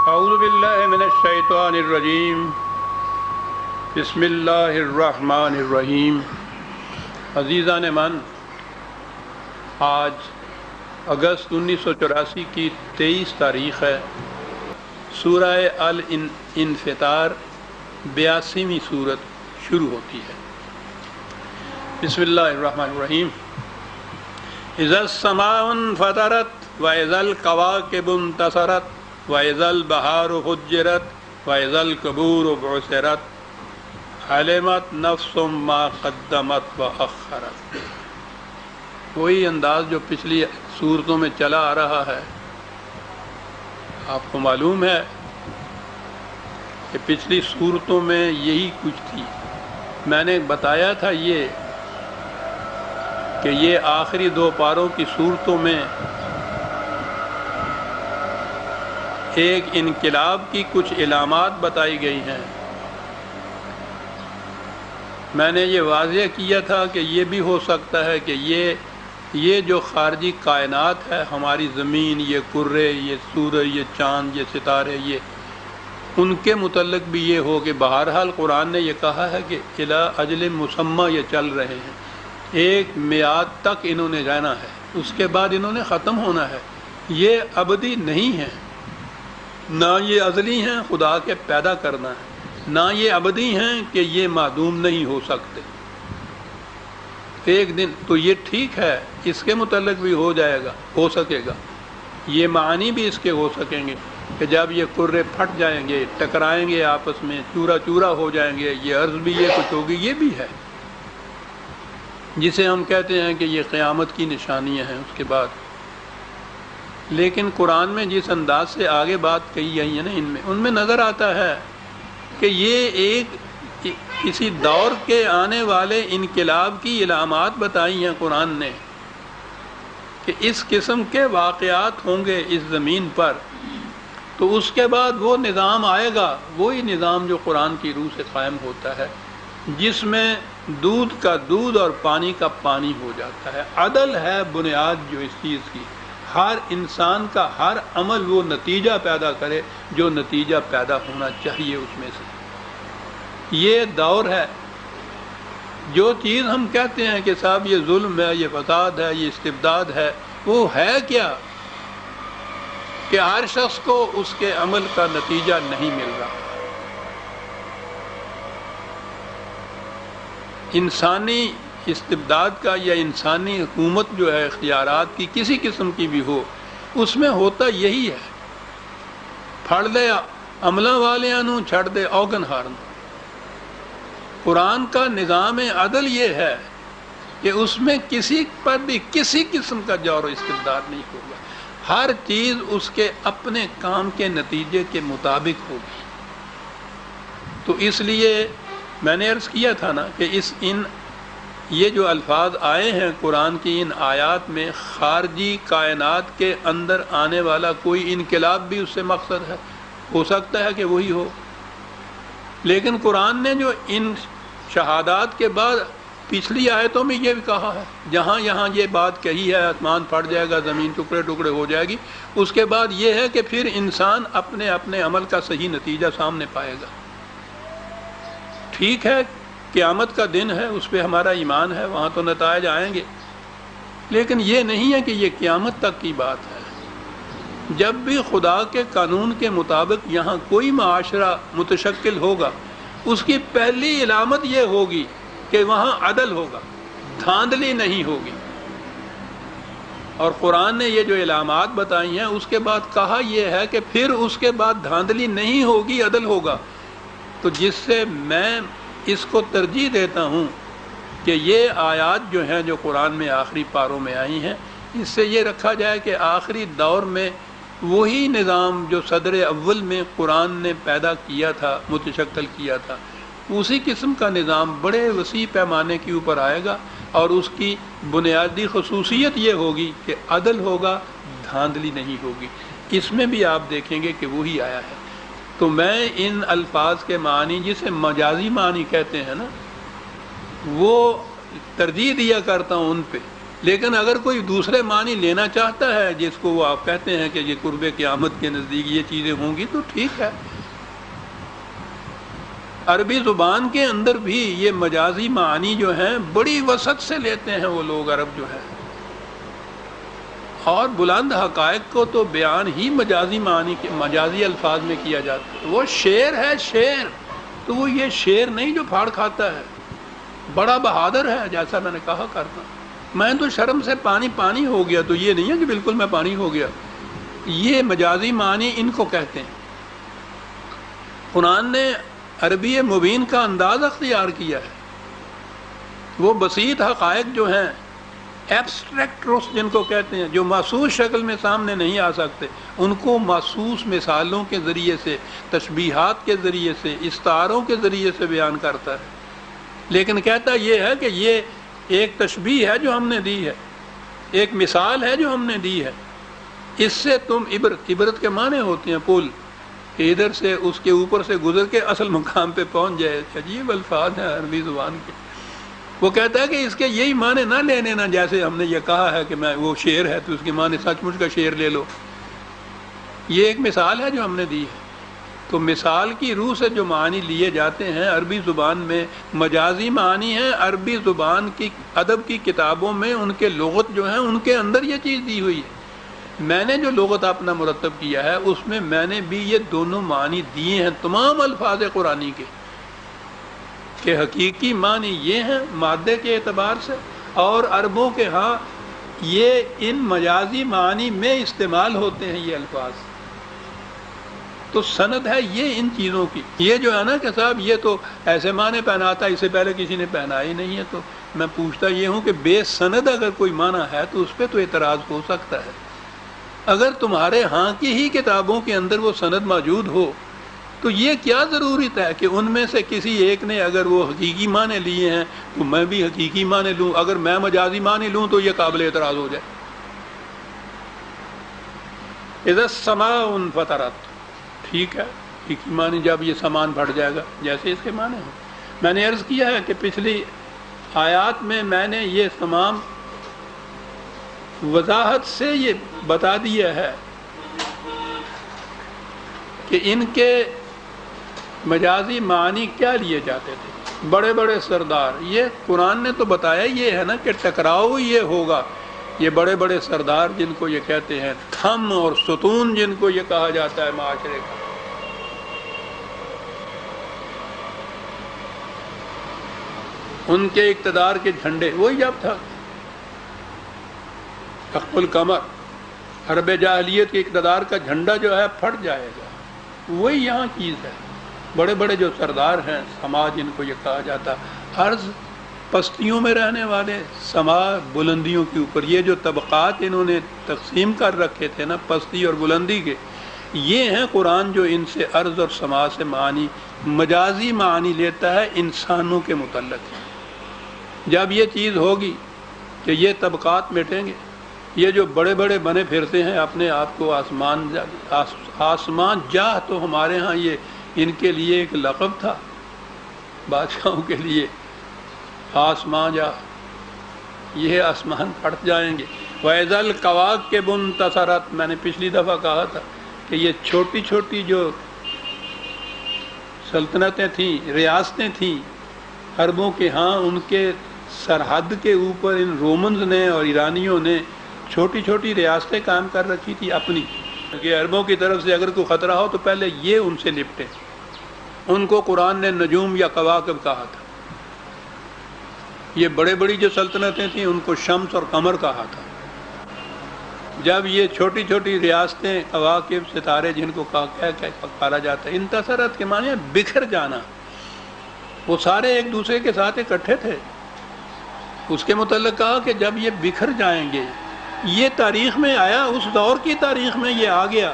اعوذ باللہ من الشیطان الرجیم بسم اللہ الرحمن الرحیم۔ عزیزان من، آج اگست 1984 کی 23 تاریخ ہے۔ سورہ الانفطار 82ویں سورت شروع ہوتی ہے۔ بسم اللہ الرحمن الرحیم۔ اذا السماء انفطرت واذا الكواكب انتثرت واذا البحار فجرت واذا القبور بعثرت علمت نفس ما قدمت واخرت۔ وہی انداز جو پچھلی سورتوں میں چلا آ رہا ہے۔ آپ کو معلوم ہے کہ پچھلی صورتوں میں یہی کچھ تھی۔ میں نے بتایا تھا کہ یہ آخری دو پاروں کی صورتوں میں ایک انقلاب کی کچھ علامات بتائی گئی ہیں۔ میں نے یہ واضح کیا تھا کہ یہ بھی ہو سکتا ہے کہ یہ جو خارجی کائنات ہے، ہماری زمین، یہ کرے، یہ سورج، یہ چاند، یہ ستارے، یہ ان کے متعلق بھی یہ ہو کہ بہرحال قرآن نے یہ کہا ہے کہ الی اجل مسمى یہ چل رہے ہیں، ایک میعاد تک انہوں نے رہنا ہے، اس کے بعد انہوں نے ختم ہونا ہے۔ یہ ابدی نہیں ہے، نہ یہ ازلی ہیں خدا کے پیدا کرنا ہے، نہ یہ ابدی ہیں کہ یہ معدوم نہیں ہو سکتے۔ ایک دن تو یہ ٹھیک ہے، اس کے متعلق بھی ہو سکے گا، یہ معنی بھی اس کے ہو سکیں گے کہ جب یہ کرے پھٹ جائیں گے، ٹکرائیں گے آپس میں، چورا چورا ہو جائیں گے، یہ عرض بھی یہ کچھ ہوگی، یہ بھی ہے، جسے ہم کہتے ہیں کہ یہ قیامت کی نشانیاں ہیں اس کے بعد۔ لیکن قرآن میں جس انداز سے آگے بات کہی گئی ہے نا، ان میں نظر آتا ہے کہ یہ ایک کسی دور کے آنے والے انقلاب کی علامات بتائی ہیں قرآن نے کہ اس قسم کے واقعات ہوں گے اس زمین پر، تو اس کے بعد وہ نظام آئے گا، وہی نظام جو قرآن کی روح سے قائم ہوتا ہے، جس میں دودھ کا دودھ اور پانی کا پانی ہو جاتا ہے۔ عدل ہے بنیاد جو اس چیز کی، ہر انسان کا ہر عمل وہ نتیجہ پیدا کرے جو نتیجہ پیدا ہونا چاہیے اس میں سے۔ یہ دور ہے، جو چیز ہم کہتے ہیں کہ صاحب یہ ظلم ہے، یہ فساد ہے، یہ استبداد ہے، وہ ہے کیا کہ ہر شخص کو اس کے عمل کا نتیجہ نہیں مل رہا۔ انسانی استبداد کا یا انسانی حکومت جو ہے اختیارات کی کسی قسم کی بھی ہو، اس میں ہوتا یہی ہے، پھڑ لے عملہ والیاں نوں چھڑ دے اوگن ہارن۔ قرآن کا نظام عدل یہ ہے کہ اس میں کسی پر بھی کسی قسم کا جور و استبداد نہیں ہوگا، ہر چیز اس کے اپنے کام کے نتیجے کے مطابق ہوگی۔ تو اس لیے میں نے عرض کیا تھا نا کہ یہ جو الفاظ آئے ہیں قرآن کی ان آیات میں، خارجی کائنات کے اندر آنے والا کوئی انقلاب بھی اس سے مقصد ہے، ہو سکتا ہے کہ وہی ہو۔ لیکن قرآن نے جو ان شہادات کے بعد پچھلی آیتوں میں یہ بھی کہا ہے، جہاں یہ بات کہی ہے آسمان پھٹ جائے گا، زمین ٹکڑے ٹکڑے ہو جائے گی، اس کے بعد یہ ہے کہ پھر انسان اپنے عمل کا صحیح نتیجہ سامنے پائے گا۔ ٹھیک ہے، قیامت کا دن ہے، اس پہ ہمارا ایمان ہے، وہاں تو نتائج آئیں گے، لیکن یہ نہیں ہے کہ یہ قیامت تک کی بات ہے۔ جب بھی خدا کے قانون کے مطابق یہاں کوئی معاشرہ متشکل ہوگا، اس کی پہلی علامت یہ ہوگی کہ وہاں عدل ہوگا، دھاندلی نہیں ہوگی۔ اور قرآن نے یہ جو علامات بتائی ہیں، اس کے بعد کہا یہ ہے کہ پھر اس کے بعد دھاندلی نہیں ہوگی، عدل ہوگا۔ تو جس سے میں اس کو ترجیح دیتا ہوں کہ یہ آیات جو ہیں جو قرآن میں آخری پاروں میں آئی ہیں، اس سے یہ رکھا جائے کہ آخری دور میں وہی نظام جو صدر اول میں قرآن نے پیدا کیا تھا، متشکل کیا تھا، اسی قسم کا نظام بڑے وسیع پیمانے کے اوپر آئے گا، اور اس کی بنیادی خصوصیت یہ ہوگی کہ عدل ہوگا، دھاندلی نہیں ہوگی۔ اس میں بھی آپ دیکھیں گے کہ وہی آیا ہے۔ تو میں ان الفاظ کے معنی، جسے مجازی معنی کہتے ہیں نا، وہ ترجیح دیا کرتا ہوں ان پہ لیکن اگر کوئی دوسرے معنی لینا چاہتا ہے جس کو وہ آپ کہتے ہیں کہ یہ قرب قیامت کے نزدیک یہ چیزیں ہوں گی تو ٹھیک ہے۔ عربی زبان کے اندر بھی یہ مجازی معنی جو ہیں بڑی وسعت سے لیتے ہیں وہ لوگ عرب جو ہیں، اور بلند حقائق کو تو بیان ہی مجازی معنی کے مجازی الفاظ میں کیا جاتا ہے۔ وہ شعر ہے، شعر تو وہ یہ شعر نہیں جو پھاڑ کھاتا ہے، بڑا بہادر ہے، جیسا میں نے کہا کرتا میں تو شرم سے پانی پانی ہو گیا، تو یہ نہیں ہے کہ بالکل میں پانی ہو گیا، یہ مجازی معنی ان کو کہتے ہیں۔ قرآن نے عربی مبین کا انداز اختیار کیا ہے، وہ بسیط حقائق جو ہیں، ایبسٹریکٹ ٹروتھ جن کو کہتے ہیں، جو محسوس شکل میں سامنے نہیں آ سکتے، ان کو محسوس مثالوں کے ذریعے سے، تشبیہات کے ذریعے سے، استعاروں کے ذریعے سے بیان کرتا ہے، لیکن کہتا یہ ہے کہ یہ ایک تشبیہ ہے جو ہم نے دی ہے، ایک مثال ہے جو ہم نے دی ہے، اس سے تم عبرت کے معنی ہوتے ہیں پل، کہ ادھر سے اس کے اوپر سے گزر کے اصل مقام پہ پہنچ جائے۔ عجیب الفاظ ہیں عربی زبان کے۔ وہ کہتا ہے کہ اس کے یہی معنی نہ لے لینا، جیسے ہم نے یہ کہا ہے کہ میں وہ شعر ہے تو اس کے معنی سچ مچ کا شعر لے لو، یہ ایک مثال ہے جو ہم نے دی ہے۔ تو مثال کی روح سے جو معنی لیے جاتے ہیں عربی زبان میں مجازی معنی ہیں۔ عربی زبان کی ادب کی کتابوں میں ان کے لغت جو ہیں ان کے اندر یہ چیز دی ہوئی ہے۔ میں نے جو لغت اپنا مرتب کیا ہے اس میں میں نے بھی یہ دونوں معنی دیے ہیں تمام الفاظ قرآنی کے، کہ حقیقی معنی یہ ہیں مادے کے اعتبار سے، اور عربوں کے ہاں یہ ان مجازی معنی میں استعمال ہوتے ہیں یہ الفاظ۔ تو سند ہے یہ ان چیزوں کی، یہ جو ہے نا کہ صاحب یہ تو ایسے معنی پہناتا ہے، اس سے پہلے کسی نے پہنا ہی نہیں ہے، تو میں پوچھتا یہ ہوں کہ بے سند اگر کوئی معنی ہے تو اس پہ تو اعتراض ہو سکتا ہے۔ اگر تمہارے ہاں کی ہی کتابوں کے اندر وہ سند موجود ہو تو یہ کیا ضرورت ہے کہ ان میں سے کسی ایک نے اگر وہ حقیقی معنی لیے ہیں تو میں بھی حقیقی معنی لوں، اگر میں مجازی معنی لوں تو یہ قابل اعتراض ہو جائے۔ اذا السماء انفطرت، ٹھیک ہے، حقیقی معنی جب یہ سامان پھٹ جائے گا جیسے اس کے معنی ہیں۔ میں نے عرض کیا ہے کہ پچھلی آیات میں نے یہ تمام وضاحت سے یہ بتا دیا ہے کہ ان کے مجازی معنی کیا لیے جاتے تھے۔ بڑے بڑے سردار، یہ قرآن نے تو بتایا یہ ہے نا کہ ٹکراؤ یہ ہوگا، یہ بڑے بڑے سردار جن کو یہ کہتے ہیں، تھم اور ستون جن کو یہ کہا جاتا ہے معاشرے کا، ان کے اقتدار کے جھنڈے وہی جب تھا حق القمر، حرب جاہلیت کے اقتدار کا جھنڈا جو ہے پھٹ جائے گا، وہی یہاں چیز ہے۔ بڑے بڑے جو سردار ہیں، سماج جن کو یہ کہا جاتا، عرض پستیوں میں رہنے والے، سما بلندیوں کے اوپر، یہ جو طبقات انہوں نے تقسیم کر رکھے تھے نا پستی اور بلندی کے، یہ ہیں قرآن جو ان سے عرض اور سما سے معنی مجازی معنی لیتا ہے انسانوں کے متعلق۔ جب یہ چیز ہوگی کہ یہ طبقات مٹیں گے، یہ جو بڑے بڑے بنے پھرتے ہیں اپنے آپ کو آسمان جاہ، تو ہمارے ہاں یہ ان کے لیے ایک لقب تھا بادشاہوں کے لیے، آسمان جاہ، یہ آسمان پھٹ جائیں گے۔ وَإِذَا الْكَوَاكِبُ انتَثَرَتْ، میں نے پچھلی دفعہ کہا تھا کہ یہ چھوٹی چھوٹی جو سلطنتیں تھیں، ریاستیں تھیں عربوں کے ہاں، ان کے سرحد کے اوپر ان رومنز نے اور ایرانیوں نے چھوٹی چھوٹی ریاستیں قائم کر رکھی تھی اپنی، کہ عربوں کی طرف سے اگر کوئی خطرہ ہو تو پہلے یہ ان سے نپٹے۔ ان کو قرآن نے نجوم یا کواکب کہا تھا۔ یہ بڑے بڑی جو سلطنتیں تھیں ان کو شمس اور قمر کہا تھا۔ جب یہ چھوٹی چھوٹی ریاستیں، کواکب، ستارے جن کو پکارا جاتا ہے، انتصرت کے معنی بکھر جانا، وہ سارے ایک دوسرے کے ساتھ اکٹھے تھے، اس کے متعلق کہا کہ جب یہ بکھر جائیں گے، یہ تاریخ میں آیا، اس دور کی تاریخ میں یہ آ گیا۔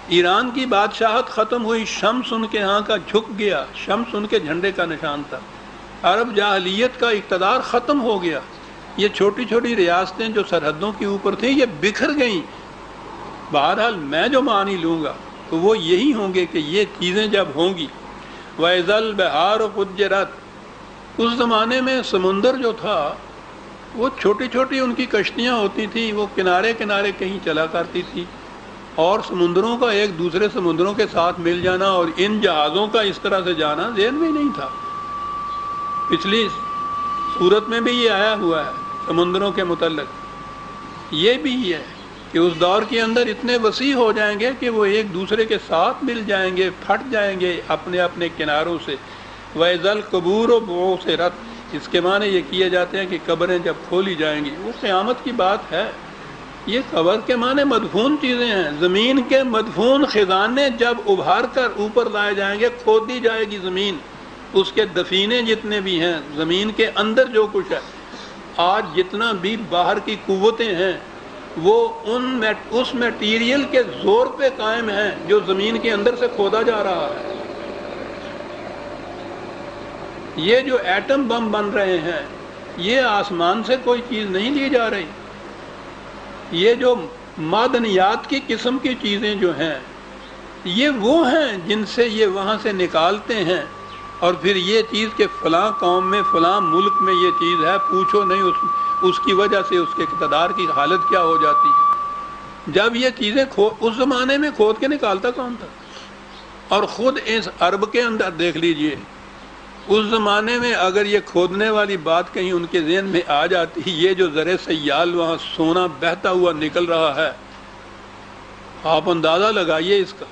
ایران کی بادشاہت ختم ہوئی، شمس ان کے ہاں کا جھک گیا، شمس ان کے جھنڈے کا نشان تھا، عرب جاہلیت کا اقتدار ختم ہو گیا، یہ چھوٹی چھوٹی ریاستیں جو سرحدوں کے اوپر تھیں یہ بکھر گئیں۔ بہرحال میں جو معنی لوں گا تو وہ یہی ہوں گے کہ یہ چیزیں جب ہوں گی۔ وَإِذَا الْبِحَارُ فُجِّرَتْ، اس زمانے میں سمندر جو تھا وہ چھوٹی چھوٹی ان کی کشتیاں ہوتی تھیں، وہ کنارے کنارے کہیں چلا کرتی تھی، اور سمندروں کا ایک دوسرے سمندروں کے ساتھ مل جانا اور ان جہازوں کا اس طرح سے جانا ذہن میں نہیں تھا۔ پچھلی صورت میں بھی یہ آیا ہوا ہے سمندروں کے متعلق، یہ بھی ہے کہ اس دور کے اندر اتنے وسیع ہو جائیں گے کہ وہ ایک دوسرے کے ساتھ مل جائیں گے، پھٹ جائیں گے اپنے اپنے کناروں سے۔ وَإِذَا الْقُبُورُ بُعْثِرَتْ، اس کے معنی یہ کیے جاتے ہیں کہ قبریں جب کھولی جائیں گی، وہ قیامت کی بات ہے۔ یہ قبر کے معنی مدفون چیزیں ہیں، زمین کے مدفون خزانے جب ابھار کر اوپر لائے جائیں گے، کھودی جائے گی زمین، اس کے دفینے جتنے بھی ہیں، زمین کے اندر جو کچھ ہے، آج جتنا بھی باہر کی قوتیں ہیں وہ اس میٹیریل کے زور پہ قائم ہیں جو زمین کے اندر سے کھودا جا رہا ہے۔ یہ جو ایٹم بم بن رہے ہیں، یہ آسمان سے کوئی چیز نہیں لی جا رہی، یہ جو معدنیات کی قسم کی چیزیں جو ہیں، یہ وہ ہیں جن سے یہ وہاں سے نکالتے ہیں، اور پھر یہ چیز کہ فلاں قوم میں فلاں ملک میں یہ چیز ہے، پوچھو نہیں اس کی وجہ سے اس کے اقتدار کی حالت کیا ہو جاتی ہے۔ جب یہ چیزیں اس زمانے میں کھود کے نکالتا کون تھا؟ اور خود اس عرب کے اندر دیکھ لیجئے، اس زمانے میں اگر یہ کھودنے والی بات کہیں ان کے ذہن میں آ جاتی، یہ جو زر سیال وہاں سونا بہتا ہوا نکل رہا ہے، آپ اندازہ لگائیے اس کا۔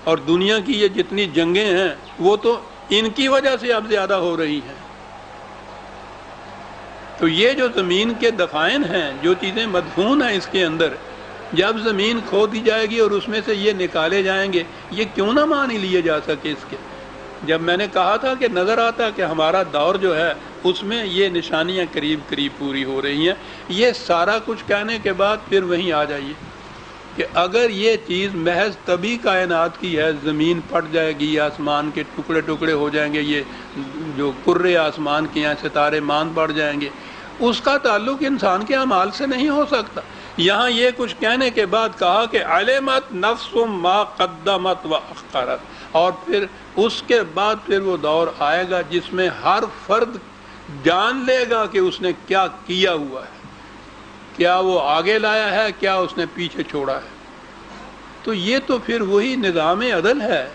اور دنیا کی یہ جتنی جنگیں ہیں وہ تو ان کی وجہ سے اب زیادہ ہو رہی ہیں۔ تو یہ جو زمین کے دفائن ہیں، جو چیزیں مدفون ہیں اس کے اندر، جب زمین کھو دی جائے گی اور اس میں سے یہ نکالے جائیں گے، یہ کیوں نہ مانی لیے جا سکے اس کے؟ جب میں نے کہا تھا کہ نظر آتا کہ ہمارا دور جو ہے اس میں یہ نشانیاں قریب قریب پوری ہو رہی ہیں، یہ سارا کچھ کہنے کے بعد پھر وہیں آ جائیے کہ اگر یہ چیز محض طبی کائنات کی ہے، زمین پھٹ جائے گی، آسمان کے ٹکڑے ٹکڑے ہو جائیں گے، یہ جو کرے آسمان کے ہیں ستارے ماند پڑ جائیں گے، اس کا تعلق انسان کے اعمال سے نہیں ہو سکتا۔ یہاں یہ کچھ کہنے کے بعد کہا کہ علمت نفس ما قدمت واخرت، اور پھر اس کے بعد پھر وہ دور آئے گا جس میں ہر فرد جان لے گا کہ اس نے کیا کیا ہوا ہے، کیا وہ آگے لایا ہے، کیا اس نے پیچھے چھوڑا ہے۔ تو یہ تو پھر وہی نظام عدل ہے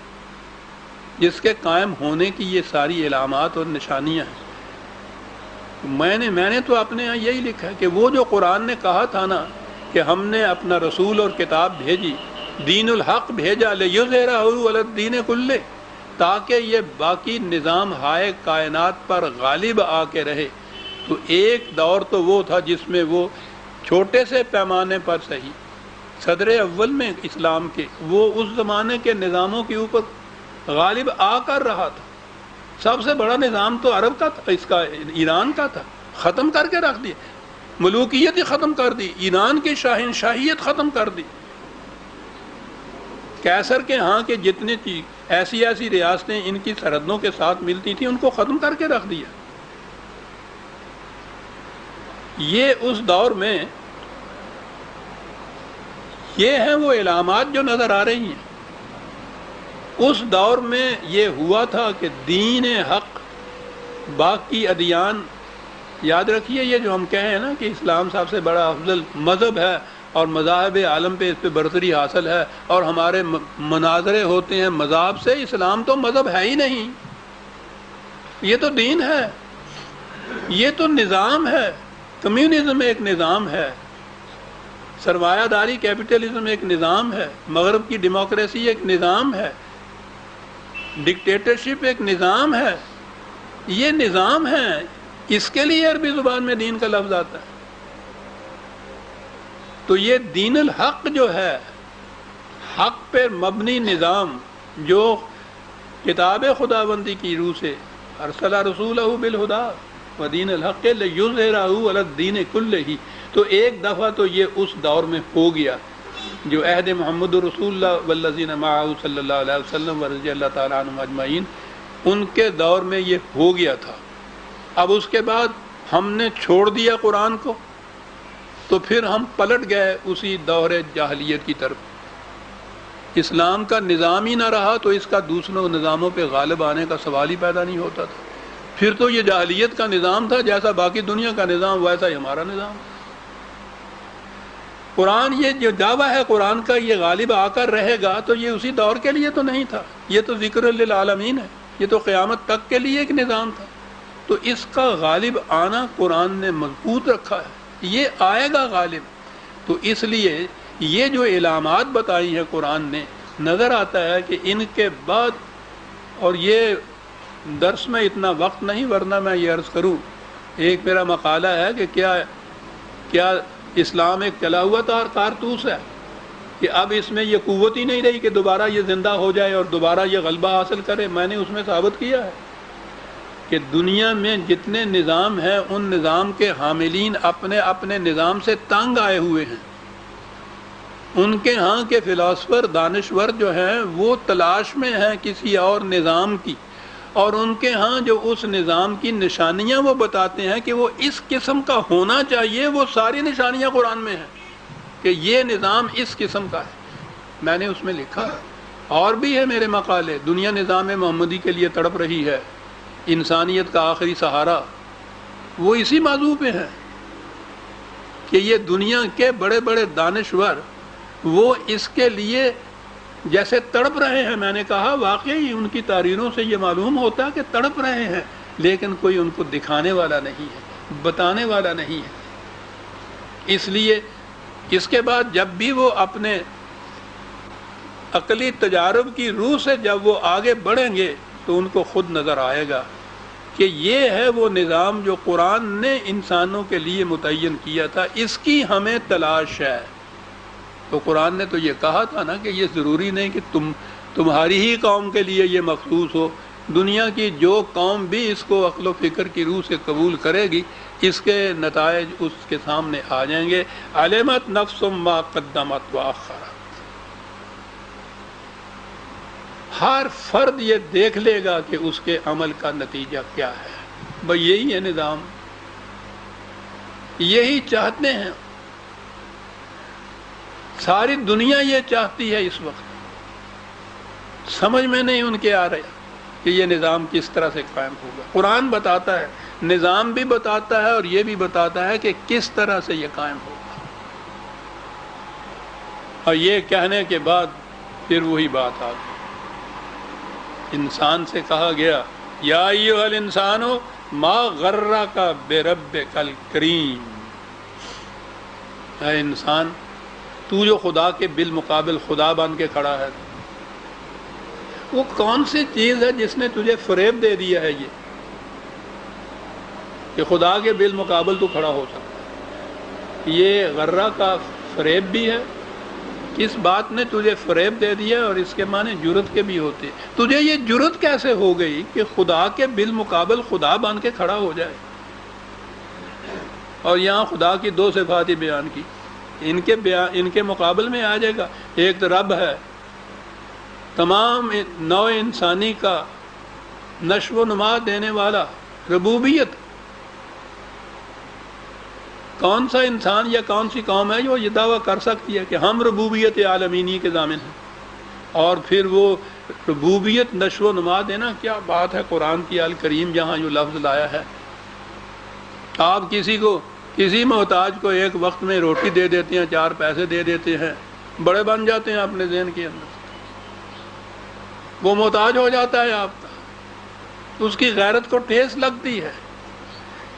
جس کے قائم ہونے کی یہ ساری علامات اور نشانیاں ہیں۔ میں نے تو اپنے یہاں یہی لکھا ہے کہ وہ جو قرآن نے کہا تھا نا کہ ہم نے اپنا رسول اور کتاب بھیجی، دین الحق بھیجا، لیظہرہ علی الدین کلہ، تاکہ یہ باقی نظام ہائے کائنات پر غالب آ کے رہے۔ تو ایک دور تو وہ تھا جس میں وہ چھوٹے سے پیمانے پر صحیح صدر اول میں اسلام کے وہ اس زمانے کے نظاموں کے اوپر غالب آ کر رہا تھا۔ سب سے بڑا نظام تو عرب کا تھا، اس کا ایران کا تھا، ختم کر کے رکھ دیا، ملوکیت ہی ختم کر دی، ایران کی شاہنشاہیت ختم کر دی۔ کیسر کے ہاں کے جتنے ایسی ریاستیں ان کی سرحدوں کے ساتھ ملتی تھیں ان کو ختم کر کے رکھ دیا۔ یہ اس دور میں یہ ہیں وہ علامات جو نظر آ رہی ہیں۔ اس دور میں یہ ہوا تھا کہ دین حق باقی ادیان، یاد رکھیے یہ جو ہم کہیں نا کہ اسلام سب سے بڑا افضل مذہب ہے اور مذاہب عالم پہ اس پہ برتری حاصل ہے، اور ہمارے مناظرے ہوتے ہیں مذہب سے، اسلام تو مذہب ہے ہی نہیں، یہ تو دین ہے، یہ تو نظام ہے۔ کمیونزم ایک نظام ہے، سرمایہ داری کیپٹلزم ایک نظام ہے، مغرب کی ڈیموکریسی ایک نظام ہے، ڈکٹیٹرشپ ایک نظام ہے، یہ نظام ہے۔ اس کے لیے عربی زبان میں دین کا لفظ آتا ہے۔ تو یہ دین الحق جو ہے، حق پر مبنی نظام جو کتاب خداوندی کی روح سے ارسل رسولہ بالہدی ودین الحق لیظہرہ علی الدین کلہ، تو ایک دفعہ تو یہ اس دور میں ہو گیا جو عہد محمد رسول اللہ والذین معہ صلی اللہ علیہ وسلم ورضی اللہ تعالیٰ عنہم اجمعین، ان کے دور میں یہ ہو گیا تھا۔ اب اس کے بعد ہم نے چھوڑ دیا قرآن کو، تو پھر ہم پلٹ گئے اسی دور جاہلیت کی طرف۔ اسلام کا نظام ہی نہ رہا تو اس کا دوسروں نظاموں پہ غالب آنے کا سوال ہی پیدا نہیں ہوتا تھا۔ پھر تو یہ جاہلیت کا نظام تھا، جیسا باقی دنیا کا نظام ویسا ہی ہمارا نظام۔ قرآن یہ جو دعویٰ ہے قرآن کا یہ غالب آ کر رہے گا، تو یہ اسی دور کے لیے تو نہیں تھا، یہ تو ذکر للعالمین ہے، یہ تو قیامت تک کے لیے ایک نظام تھا۔ تو اس کا غالب آنا قرآن نے مضبوط رکھا ہے، یہ آئے گا غالب۔ تو اس لیے یہ جو علامات بتائی ہیں قرآن نے، نظر آتا ہے کہ ان کے بعد، اور یہ درس میں اتنا وقت نہیں، ورنہ میں یہ عرض کروں، ایک میرا مقالہ ہے کہ کیا اسلام ایک چلا ہوا کارتوس ہے کہ اب اس میں یہ قوت ہی نہیں رہی کہ دوبارہ یہ زندہ ہو جائے اور دوبارہ یہ غلبہ حاصل کرے۔ میں نے اس میں ثابت کیا ہے کہ دنیا میں جتنے نظام ہیں ان نظام کے حاملین اپنے اپنے نظام سے تنگ آئے ہوئے ہیں۔ ان کے ہاں کے فلاسفر دانشور جو ہیں وہ تلاش میں ہیں کسی اور نظام کی، اور ان کے ہاں جو اس نظام کی نشانیاں وہ بتاتے ہیں کہ وہ اس قسم کا ہونا چاہیے، وہ ساری نشانیاں قرآن میں ہیں کہ یہ نظام اس قسم کا ہے۔ میں نے اس میں لکھا، اور بھی ہے میرے مقالے، دنیا نظام محمدی کے لیے تڑپ رہی ہے، انسانیت کا آخری سہارا، وہ اسی موضوع پہ ہے کہ یہ دنیا کے بڑے بڑے دانشور وہ اس کے لیے جیسے تڑپ رہے ہیں۔ میں نے کہا واقعی ان کی تحریروں سے یہ معلوم ہوتا ہے کہ تڑپ رہے ہیں، لیکن کوئی ان کو دکھانے والا نہیں ہے، بتانے والا نہیں ہے۔ اس لیے اس کے بعد جب بھی وہ اپنے عقلی تجارب کی روح سے جب وہ آگے بڑھیں گے تو ان کو خود نظر آئے گا کہ یہ ہے وہ نظام جو قرآن نے انسانوں کے لیے متعین کیا تھا، اس کی ہمیں تلاش ہے۔ تو قرآن نے تو یہ کہا تھا نا کہ یہ ضروری نہیں کہ تمہاری ہی قوم کے لیے یہ مخصوص ہو، دنیا کی جو قوم بھی اس کو عقل و فکر کی روح سے قبول کرے گی اس کے نتائج اس کے سامنے آ جائیں گے۔ علمت نفس ما قدمت وآخرت، ہر فرد یہ دیکھ لے گا کہ اس کے عمل کا نتیجہ کیا ہے۔ بھئی یہی ہے نظام، یہی چاہتے ہیں، ساری دنیا یہ چاہتی ہے۔ اس وقت سمجھ میں نہیں ان کے آ رہا کہ یہ نظام کس طرح سے قائم ہوگا۔ قرآن بتاتا ہے، نظام بھی بتاتا ہے، اور یہ بھی بتاتا ہے کہ کس طرح سے یہ قائم ہوگا۔ اور یہ کہنے کے بعد پھر وہی بات آ گئی، انسان سے کہا گیا یا ایھا الانسان ما غرک بربک الکریم، اے انسان تو جو خدا کے بالمقابل خدا بن کے کھڑا ہے، وہ کون سی چیز ہے جس نے تجھے فریب دے دیا ہے یہ کہ خدا کے بالمقابل تو کھڑا ہو سکتا ہے؟ یہ غرہ کا فریب بھی ہے، کس بات نے تجھے فریب دے دیا، اور اس کے معنی جرت کے بھی ہوتے ہیں۔ تجھے یہ جرت کیسے ہو گئی کہ خدا کے بالمقابل خدا بن کے کھڑا ہو جائے؟ اور یہاں خدا کی دو صفات ہی بیان کی، ان کے مقابل میں آ جائے گا۔ ایک تو رب ہے، تمام نوع انسانی کا نشو و نما دینے والا، ربوبیت۔ کون سا انسان یا کون سی قوم ہے جو یہ دعویٰ کر سکتی ہے کہ ہم ربوبیت عالمینی کے ضامن ہیں؟ اور پھر وہ ربوبیت نشو و نما دینا، کیا بات ہے! قرآن کی الکریم جہاں جو لفظ لایا ہے، آپ کسی محتاج کو ایک وقت میں روٹی دے دیتے ہیں، 4 پیسے دے دیتے ہیں، بڑے بن جاتے ہیں اپنے ذہن کے اندر، وہ محتاج ہو جاتا ہے آپ کا، اس کی غیرت کو ٹھیس لگتی ہے۔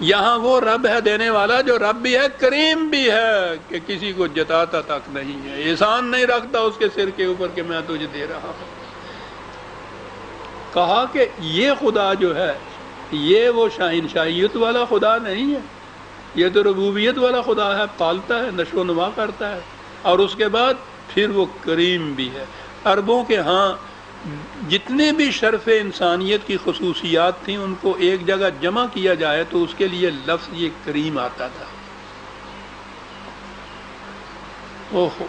یہاں وہ رب ہے دینے والا، جو رب بھی ہے کریم بھی ہے، کہ کسی کو جتاتا تک نہیں ہے، احسان نہیں رکھتا اس کے سر کے اوپر کہ میں تجھے دے رہا ہوں۔ کہا کہ یہ خدا جو ہے یہ وہ شاہنشاہیت والا خدا نہیں ہے، یہ تو ربوبیت والا خدا ہے، پالتا ہے، نشو و نما کرتا ہے، اور اس کے بعد پھر وہ کریم بھی ہے۔ عربوں کے ہاں جتنے بھی شرف انسانیت کی خصوصیات تھیں ان کو ایک جگہ جمع کیا جائے تو اس کے لیے لفظ یہ کریم آتا تھا۔ اوہو،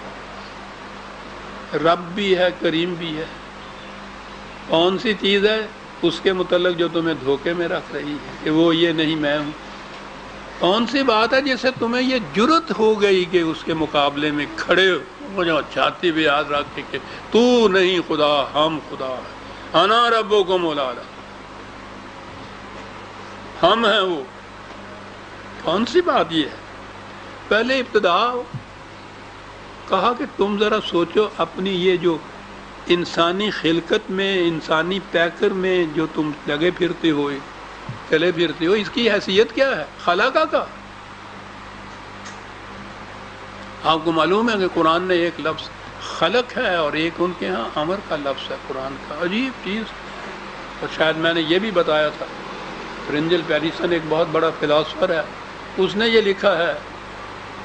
رب بھی ہے، کریم بھی ہے۔ کون سی چیز ہے اس کے متعلق جو تمہیں دھوکے میں رکھ رہی ہے کہ وہ یہ نہیں میں ہوں؟ کون سی بات ہے جس سے تمہیں یہ جرت ہو گئی کہ اس کے مقابلے میں کھڑے ہو جاؤ، چھاتی بھی یاد رکھ کے کہ تو نہیں خدا، ہم خدا ہے، انا ربکم الاعلی۔ ہم ہیں وہ. کون سی بات یہ ہے؟ پہلے ابتدا کہا کہ تم ذرا سوچو اپنی یہ جو انسانی خلقت میں، انسانی پیکر میں جو تم لگے پھرتے ہو، چلے پھرتے ہو، اس کی حیثیت کیا ہے خلاقہ کا. آپ کو معلوم ہے کہ قرآن نے ایک لفظ خلق ہے اور ایک ان کے ہاں امر کا لفظ ہے قرآن کا. عجیب چیز. اور شاید میں نے یہ بھی بتایا تھا، رینجل پیریسن ایک بہت بڑا فلاسفر ہے، اس نے یہ لکھا ہے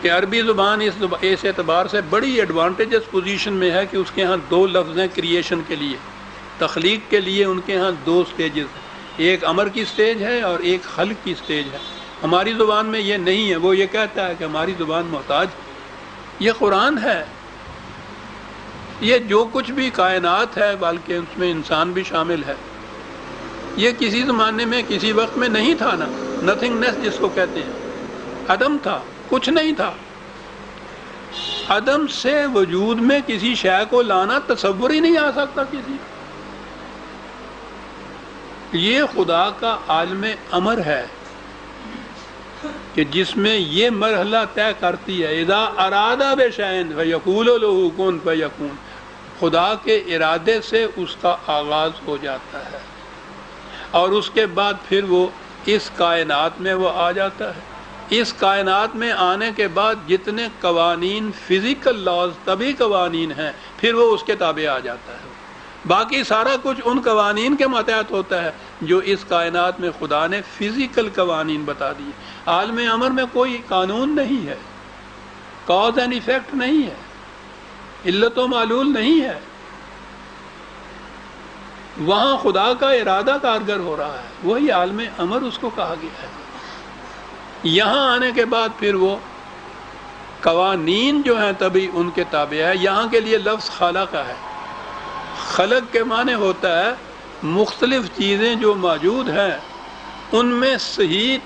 کہ عربی زبان اس اعتبار سے بڑی ایڈوانٹیجس پوزیشن میں ہے کہ اس کے ہاں دو لفظ ہیں کریشن کے لیے، تخلیق کے لیے ان کے ہاں دو سٹیجز، ایک امر کی سٹیج ہے اور ایک خلق کی سٹیج ہے. ہماری زبان میں یہ نہیں ہے. وہ یہ کہتا ہے کہ ہماری زبان محتاج. یہ قرآن ہے. یہ جو کچھ بھی کائنات ہے، بلکہ اس میں انسان بھی شامل ہے، یہ کسی زمانے میں کسی وقت میں نہیں تھا نا. نتھنگنیس جس کو کہتے ہیں، عدم تھا، کچھ نہیں تھا. عدم سے وجود میں کسی شے کو لانا تصور ہی نہیں آ سکتا کسی. یہ خدا کا عالم امر ہے کہ جس میں یہ مرحلہ طے کرتی ہے، اذا اراد بشیء فیقول له کن فیکون. خدا کے ارادے سے اس کا آغاز ہو جاتا ہے اور اس کے بعد پھر وہ اس کائنات میں وہ آ جاتا ہے. اس کائنات میں آنے کے بعد جتنے قوانین، فزیکل لاز، طبعی قوانین ہیں، پھر وہ اس کے تابع آ جاتا ہے. باقی سارا کچھ ان قوانین کے ماتحت ہوتا ہے جو اس کائنات میں خدا نے فزیکل قوانین بتا دیے. عالم امر میں کوئی قانون نہیں ہے، کاز اینڈ ایفیکٹ نہیں ہے، علت و معلول نہیں ہے. وہاں خدا کا ارادہ کارگر ہو رہا ہے، وہی عالم امر اس کو کہا گیا ہے. یہاں آنے کے بعد پھر وہ قوانین جو ہیں تبھی ان کے تابع ہے. یہاں کے لیے لفظ خالق ہے. خلق کے معنی ہوتا ہے مختلف چیزیں جو موجود ہیں ان میں صحیح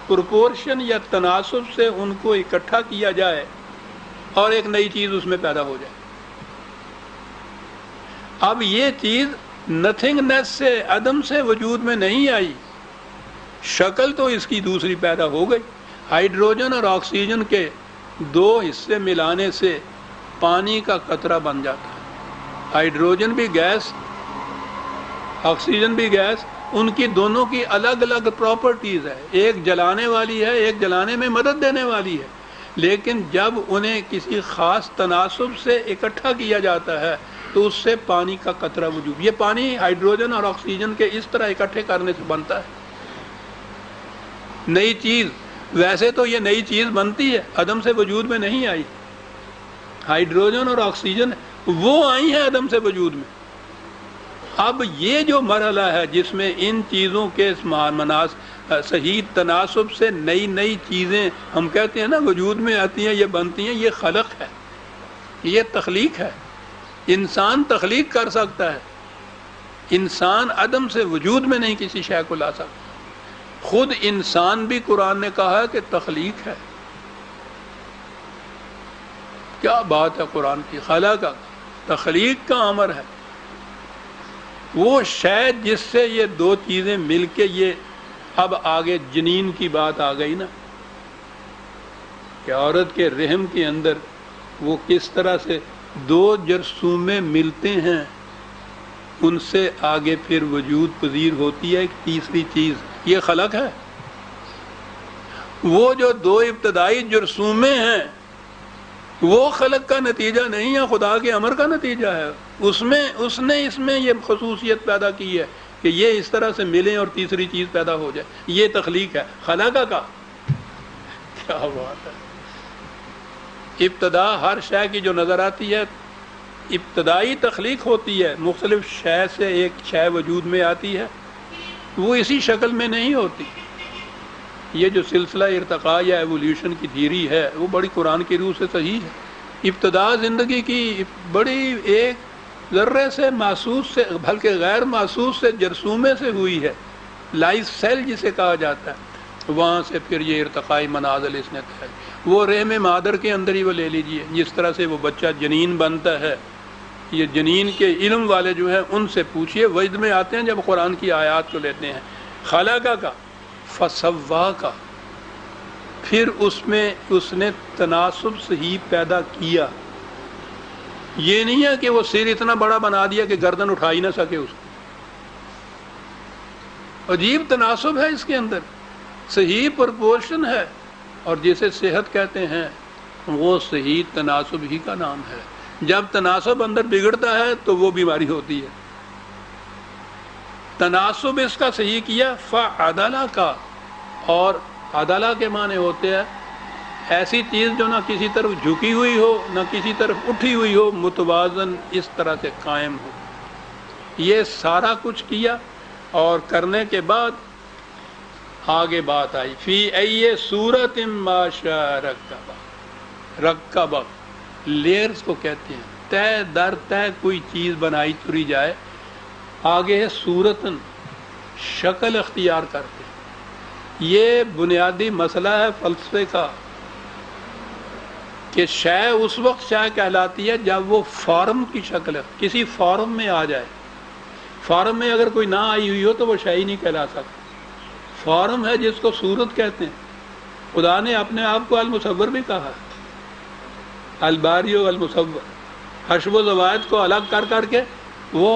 پروپورشن یا تناسب سے ان کو اکٹھا کیا جائے اور ایک نئی چیز اس میں پیدا ہو جائے. اب یہ چیز نتھنگنیس سے، عدم سے وجود میں نہیں آئی، شکل تو اس کی دوسری پیدا ہو گئی. ہائیڈروجن اور آکسیجن کے دو حصے ملانے سے پانی کا قطرہ بن جاتا ہے. ہائیڈروجن بھی گیس، آکسیجن بھی گیس، ان کی دونوں کی الگ الگ پراپرٹیز ہے. ایک جلانے والی ہے، ایک جلانے میں مدد دینے والی ہے، لیکن جب انہیں کسی خاص تناسب سے اکٹھا کیا جاتا ہے تو اس سے پانی کا قطرہ وجود. یہ پانی ہائیڈروجن اور آکسیجن کے اس طرح اکٹھے کرنے سے بنتا ہے. نئی چیز، ویسے تو یہ نئی چیز بنتی ہے، عدم سے وجود میں نہیں آئی. ہائیڈروجن اور آکسیجن وہ آئی ہیں عدم سے وجود میں. اب یہ جو مرحلہ ہے جس میں ان چیزوں کے صحیح تناسب سے نئی نئی چیزیں ہم کہتے ہیں نا وجود میں آتی ہیں، یہ بنتی ہیں، یہ خلق ہے، یہ تخلیق ہے. انسان تخلیق کر سکتا ہے، انسان عدم سے وجود میں نہیں کسی شے کو لا سکتا. خود انسان بھی قرآن نے کہا ہے کہ تخلیق ہے. کیا بات ہے قرآن کی. خلا کا تخلیق کا امر ہے. وہ شاید جس سے یہ دو چیزیں مل کے یہ اب آگے جنین کی بات آ گئی نا کہ عورت کے رحم کے اندر وہ کس طرح سے دو جرثومے ملتے ہیں، ان سے آگے پھر وجود پذیر ہوتی ہے ایک تیسری چیز. یہ خلق ہے. وہ جو دو ابتدائی جرثومے ہیں وہ خلق کا نتیجہ نہیں ہے، خدا کے امر کا نتیجہ ہے. اس نے اس میں یہ خصوصیت پیدا کی ہے کہ یہ اس طرح سے ملیں اور تیسری چیز پیدا ہو جائے. یہ تخلیق ہے خلاقہ کا. کیا بات ہے. ابتدا ہر شے کی جو نظر آتی ہے ابتدائی تخلیق ہوتی ہے، مختلف شے سے ایک شے وجود میں آتی ہے، وہ اسی شکل میں نہیں ہوتی. یہ جو سلسلہ ارتقاء یا ایولیوشن کی تھیوری ہے وہ بڑی قرآن کی روح سے صحیح ہے. ابتدا زندگی کی بڑی ایک ذرے سے محسوس سے بلکہ غیر محسوس سے جرثومے سے ہوئی ہے، لائف سیل جسے کہا جاتا ہے. وہاں سے پھر یہ ارتقائی منازل اس نے طے. وہ رحم مادر کے اندر ہی وہ لے لیجئے جس طرح سے وہ بچہ جنین بنتا ہے. یہ جنین کے علم والے جو ہیں ان سے پوچھئے، وجد میں آتے ہیں جب قرآن کی آیات کو لیتے ہیں. خلاقہ کا فسوا کا، پھر اس میں اس نے تناسب صحیح پیدا کیا. یہ نہیں ہے کہ وہ سر اتنا بڑا بنا دیا کہ گردن اٹھا ہی نہ سکے اس کو. عجیب تناسب ہے اس کے اندر، صحیح پرپورشن ہے، اور جسے صحت کہتے ہیں وہ صحیح تناسب ہی کا نام ہے. جب تناسب اندر بگڑتا ہے تو وہ بیماری ہوتی ہے. تناسب اس کا صحیح کیا، فعدلہ کا، اور عدلہ کے معنی ہوتے ہیں ایسی چیز جو نہ کسی طرف جھکی ہوئی ہو نہ کسی طرف اٹھی ہوئی ہو، متوازن اس طرح سے قائم ہو. یہ سارا کچھ کیا، اور کرنے کے بعد آگے بات آئی فی ای صورت ما شاء رکب. لیئرز کو کہتے ہیں، طے در طے کوئی چیز بنائی تری جائے. آگے ہے صورتن، شکل اختیار کرتے. یہ بنیادی مسئلہ ہے فلسفے کا کہ شے اس وقت شے کہلاتی ہے جب وہ فارم کی شکل ہے، کسی فارم میں آ جائے. فارم میں اگر کوئی نہ آئی ہوئی ہو تو وہ شے ہی نہیں کہلا سکتا. فارم ہے جس کو صورت کہتے ہیں. خدا نے اپنے آپ کو المصور بھی کہا ہے، الباری و المصور. حشو و زوائد کو الگ کر کر کے وہ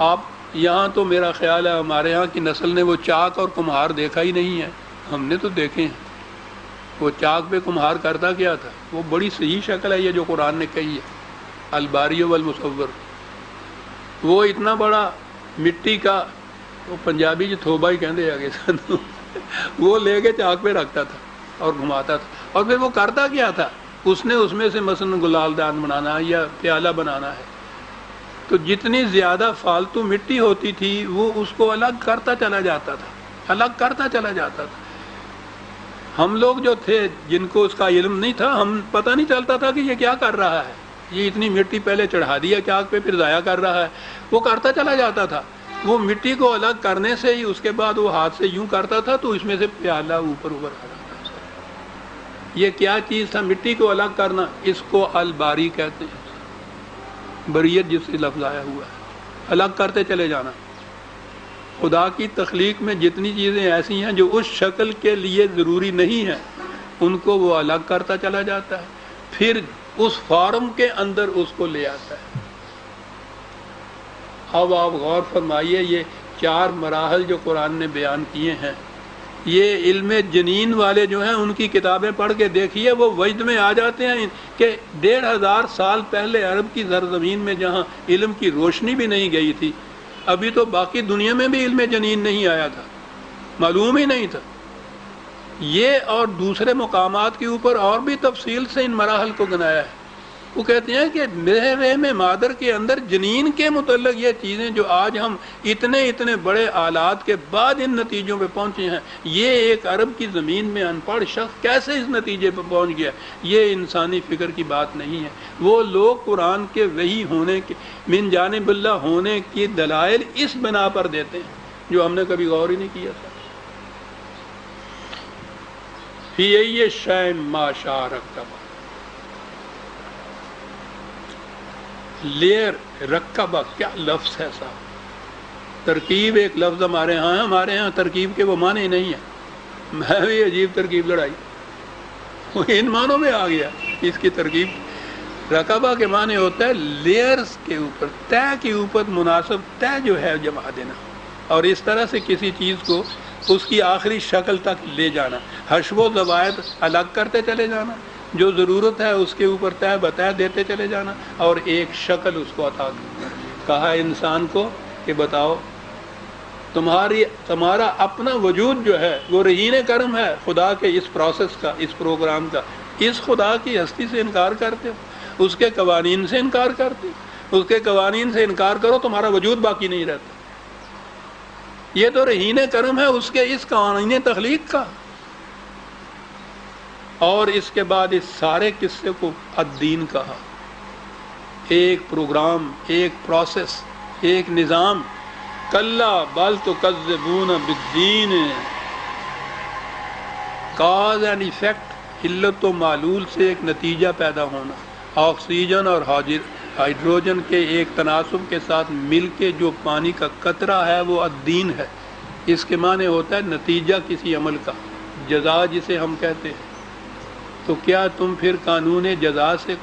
آپ یہاں تو میرا خیال ہے ہمارے یہاں کی نسل نے وہ چاک اور کمہار دیکھا ہی نہیں ہے. ہم نے تو دیکھے ہیں. وہ چاک پہ کمہار کرتا کیا تھا؟ وہ بڑی صحیح شکل ہے یہ جو قرآن نے کہی ہے، الباری والمصور. وہ اتنا بڑا مٹی کا، وہ پنجابی جو تھوبا ہی کہتے آگے سن وہ لے کے چاک پہ رکھتا تھا اور گھماتا تھا. اور پھر وہ کرتا کیا تھا؟ اس نے اس میں سے مثلا گلال دان بنانا ہے یا پیالہ بنانا ہے، تو جتنی زیادہ فالتو مٹی ہوتی تھی وہ اس کو الگ کرتا چلا جاتا تھا، الگ کرتا چلا جاتا تھا. ہم لوگ جو تھے جن کو اس کا علم نہیں تھا، ہم پتہ نہیں چلتا تھا کہ یہ کیا کر رہا ہے. یہ اتنی مٹی پہلے چڑھا دیا چاک پہ پھر ضائع کر رہا ہے. وہ کرتا چلا جاتا تھا. وہ مٹی کو الگ کرنے سے ہی اس کے بعد وہ ہاتھ سے یوں کرتا تھا تو اس میں سے پیالہ اوپر اوپر آ جاتا تھا. یہ کیا چیز تھا مٹی کو الگ کرنا؟ اس کو الباری کہتے ہیں. بریت جس سے لفظ آیا ہوا ہے، الگ کرتے چلے جانا. خدا کی تخلیق میں جتنی چیزیں ایسی ہیں جو اس شکل کے لیے ضروری نہیں ہیں ان کو وہ الگ کرتا چلا جاتا ہے، پھر اس فارم کے اندر اس کو لے آتا ہے. اب آپ غور فرمائیے، یہ 4 مراحل جو قرآن نے بیان کیے ہیں، یہ علم جنین والے جو ہیں ان کی کتابیں پڑھ کے دیکھیے، وہ وجد میں آ جاتے ہیں کہ 1500 سال پہلے عرب کی زرزمین میں جہاں علم کی روشنی بھی نہیں گئی تھی، ابھی تو باقی دنیا میں بھی علم جنین نہیں آیا تھا، معلوم ہی نہیں تھا. یہ اور دوسرے مقامات کے اوپر اور بھی تفصیل سے ان مراحل کو گنایا ہے. وہ کہتے ہیں کہ رحم مادر کے اندر جنین کے متعلق یہ چیزیں جو آج ہم اتنے بڑے آلات کے بعد ان نتیجوں پہ پہنچے ہیں، یہ ایک عرب کی زمین میں ان پڑھ شخص کیسے اس نتیجے پہ پہنچ گیا؟ یہ انسانی فکر کی بات نہیں ہے. وہ لوگ قرآن کے وحی ہونے کے، من جانب اللہ ہونے کی دلائل اس بنا پر دیتے ہیں جو ہم نے کبھی غور ہی نہیں کیا تھا. فی ای شیء ما شاء رکب. لیر رکبہ کیا لفظ ہے صاحب. ترکیب ایک لفظ ہمارے ہاں ترکیب کے وہ معنی نہیں ہے. میں بھی عجیب ترکیب لڑائی، وہ ان معنوں میں آ گیا اس کی ترکیب. رکبہ کے معنی ہوتا ہے لیئرز کے اوپر، طے کے اوپر مناسب طے جو ہے جما دینا، اور اس طرح سے کسی چیز کو اس کی آخری شکل تک لے جانا. حشو و زوائد الگ کرتے چلے جانا، جو ضرورت ہے اس کے اوپر طے بطے دیتے چلے جانا، اور ایک شکل اس کو عطا کرنا. کہا انسان کو کہ بتاؤ تمہارا اپنا وجود جو ہے وہ رہین کرم ہے خدا کے اس پروسیس کا، اس پروگرام کا. اس خدا کی ہستی سے انکار کرتے ہو، اس کے قوانین سے انکار کرتے ہو. اس کے قوانین سے انکار کرو تمہارا وجود باقی نہیں رہتا. یہ تو رہین کرم ہے اس کے اس قوانین تخلیق کا. اور اس کے بعد اس سارے قصے کو الدین کہا. ایک پروگرام، ایک پروسیس، ایک نظام. کلا بل تکذبون بالدین. کاز اینڈ ایفیکٹ، علت و معلول سے ایک نتیجہ پیدا ہونا. آکسیجن اور ہائیڈروجن کے ایک تناسب کے ساتھ مل کے جو پانی کا قطرہ ہے وہ الدین ہے. اس کے معنی ہوتا ہے نتیجہ کسی عمل کا، جزا جسے ہم کہتے ہیں۔ تو کیا تم پھر قانون جزا سے،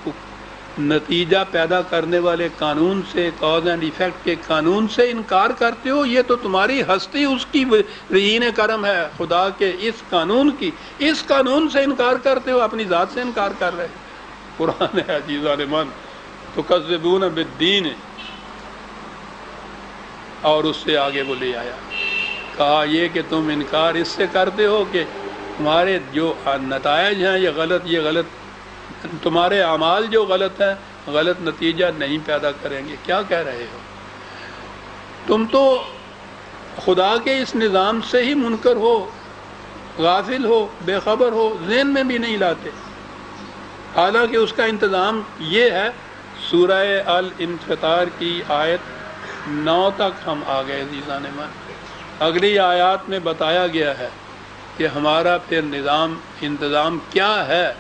نتیجہ پیدا کرنے والے قانون سے، کاز اینڈ ایفیکٹ کے قانون سے انکار کرتے ہو؟ یہ تو تمہاری ہستی اس کی رہین کرم ہے، خدا کے اس قانون کی، اس قانون سے انکار کرتے ہو، اپنی ذات سے انکار کر رہے ہو۔ قرآن ہے عزیزان من، تکذبون بالدین، اور اس سے آگے وہ لے آیا، کہا یہ کہ تم انکار اس سے کرتے ہو کہ تمہارے جو نتائج ہیں یہ غلط، تمہارے اعمال جو غلط ہیں، غلط نتیجہ نہیں پیدا کریں گے۔ کیا کہہ رہے ہو؟ تم تو خدا کے اس نظام سے ہی منکر ہو، غافل ہو، بے خبر ہو، ذہن میں بھی نہیں لاتے، حالانکہ اس کا انتظام یہ ہے۔ سورہ الانفطار کی آیت 9 تک ہم آ گئے عزیزان من۔ اگلی آیات میں بتایا گیا ہے کہ ہمارا پھر انتظام کیا ہے،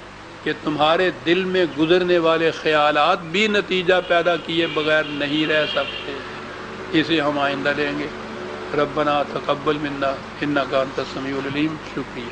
کہ تمہارے دل میں گزرنے والے خیالات بھی نتیجہ پیدا کیے بغیر نہیں رہ سکتے۔ اسے ہم آئندہ لیں گے۔ ربنا تقبل منا انک انت السمیع العلیم۔ شکریہ۔